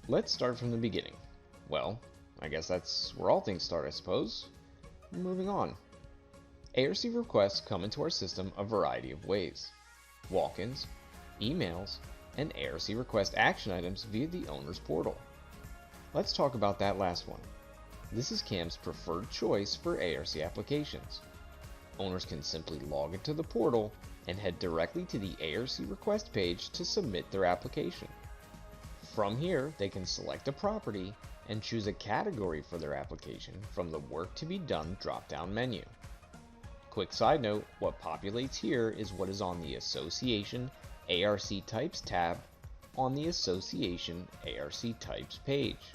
Let's start from the beginning. Well, I guess that's where all things start, I suppose. Moving on. ARC requests come into our system a variety of ways. Walk-ins, emails, and ARC request action items via the owner's portal. Let's talk about that last one. This is CAM's preferred choice for ARC applications. Owners can simply log into the portal and head directly to the ARC request page to submit their application. From here, they can select a property and choose a category for their application from the Work to be Done drop-down menu. Quick side note, what populates here is what is on the Association ARC Types tab on the Association ARC Types page.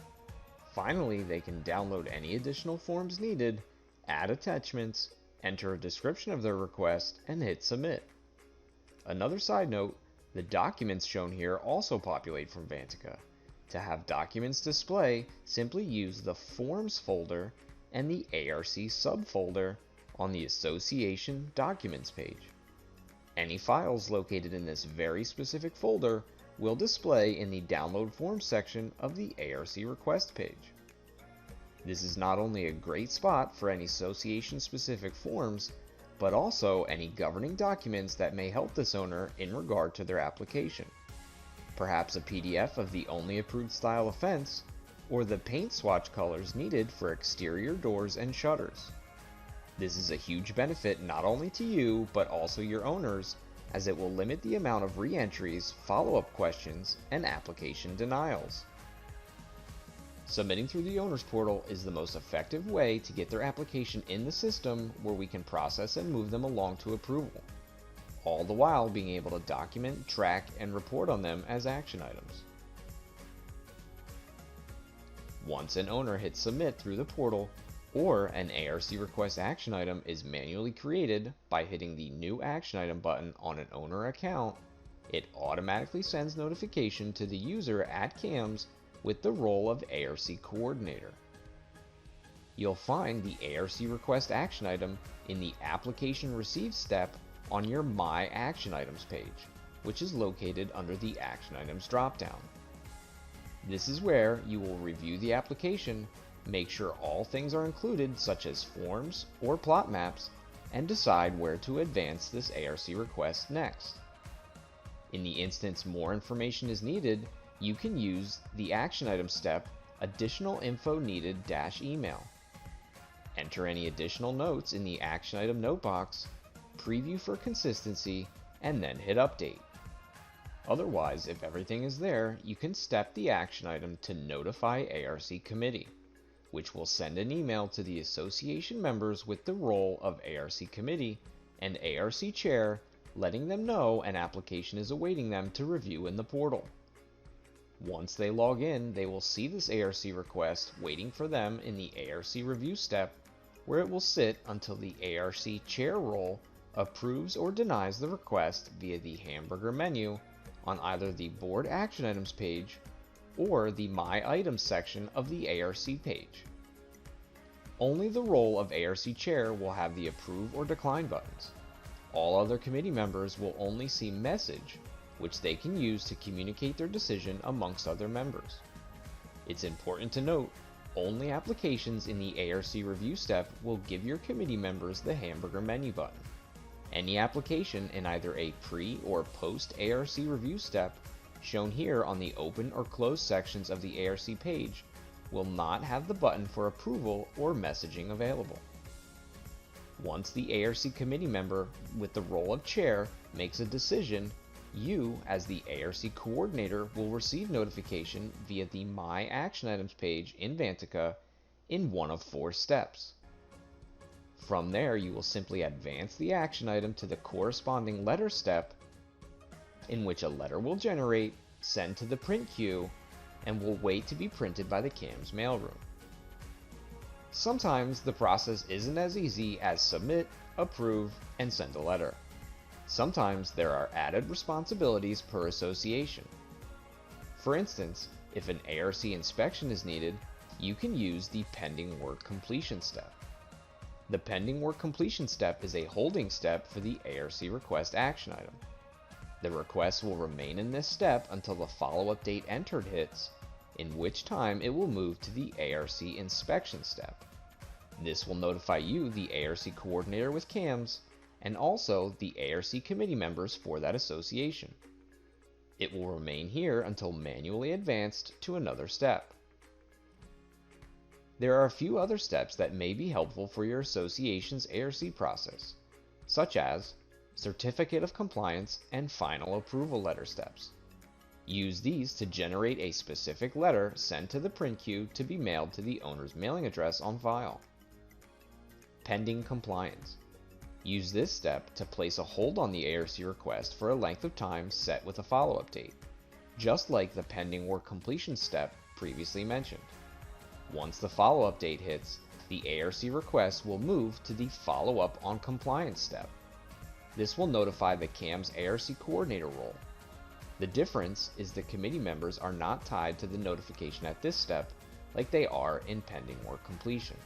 Finally, they can download any additional forms needed, add attachments, enter a description of their request, and hit submit. Another side note, the documents shown here also populate from Vantica. To have documents display, simply use the Forms folder and the ARC subfolder on the Association Documents page. Any files located in this very specific folder will display in the Download Forms section of the ARC request page. This is not only a great spot for any association-specific forms, but also any governing documents that may help this owner in regard to their application. Perhaps a PDF of the only approved style of fence, or the paint swatch colors needed for exterior doors and shutters. This is a huge benefit not only to you, but also your owners, as it will limit the amount of re-entries, follow-up questions, and application denials. Submitting through the owner's portal is the most effective way to get their application in the system where we can process and move them along to approval, all the while being able to document, track, and report on them as action items. Once an owner hits submit through the portal, or an ARC request action item is manually created by hitting the New Action Item button on an owner account, it automatically sends notification to the user at CAMS with the role of ARC Coordinator. You'll find the ARC request action item in the Application Received step on your My Action Items page, which is located under the Action Items dropdown. This is where you will review the application, make sure all things are included such as forms or plot maps, and decide where to advance this ARC request next. In the instance more information is needed, you can use the Action Item step Additional Info Needed -email. Enter any additional notes in the Action Item note box, preview for consistency, and then hit Update. Otherwise, if everything is there, you can step the action item to Notify ARC Committee, which will send an email to the association members with the role of ARC Committee and ARC Chair, letting them know an application is awaiting them to review in the portal. Once they log in, they will see this ARC request waiting for them in the ARC Review step, where it will sit until the ARC Chair role approves or denies the request via the hamburger menu on either the Board Action Items page or the My Items section of the ARC page. Only the role of ARC Chair will have the Approve or Decline buttons. All other committee members will only see Message, which they can use to communicate their decision amongst other members. It's important to note, only applications in the ARC Review step will give your committee members the hamburger menu button. Any application in either a pre or post ARC Review step, shown here on the Open or Close sections of the ARC page, will not have the button for approval or messaging available. Once the ARC committee member with the role of chair makes a decision, you, as the ARC coordinator, will receive notification via the My Action Items page in Vantica in one of 4 steps. From there, you will simply advance the action item to the corresponding letter step, in which a letter will generate, send to the print queue, and will wait to be printed by the CAMS mailroom. Sometimes the process isn't as easy as submit, approve, and send a letter. Sometimes there are added responsibilities per association. For instance, if an ARC inspection is needed, you can use the Pending Work Completion step. The Pending Work Completion step is a holding step for the ARC request action item. The request will remain in this step until the follow-up date entered hits, in which time it will move to the ARC inspection step. This will notify you, the ARC coordinator with CAMS, and also the ARC committee members for that association. It will remain here until manually advanced to another step. There are a few other steps that may be helpful for your association's ARC process, such as Certificate of Compliance and Final Approval Letter steps. Use these to generate a specific letter sent to the print queue to be mailed to the owner's mailing address on file. Pending Compliance. Use this step to place a hold on the ARC request for a length of time set with a follow-up date, just like the pending work completion step previously mentioned. Once the follow-up date hits, the ARC request will move to the Follow-up on Compliance step. This will notify the CAMS ARC coordinator role. The difference is the committee members are not tied to the notification at this step like they are in pending work completion.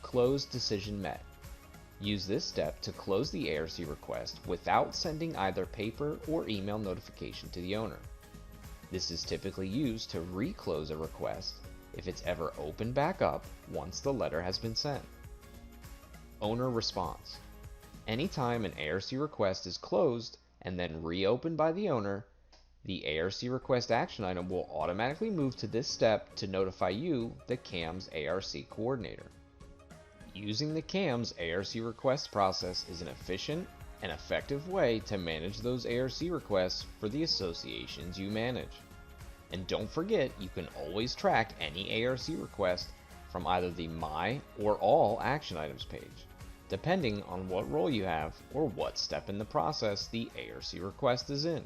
Close Decision Met. Use this step to close the ARC request without sending either paper or email notification to the owner. This is typically used to reclose a request if it's ever opened back up once the letter has been sent. Owner Response. Anytime an ARC request is closed and then reopened by the owner, the ARC request action item will automatically move to this step to notify you, the CAMS ARC coordinator. Using the CAMS ARC request process is an efficient and effective way to manage those ARC requests for the associations you manage. And don't forget, you can always track any ARC request from either the My or All action items page, depending on what role you have or what step in the process the ARC request is in.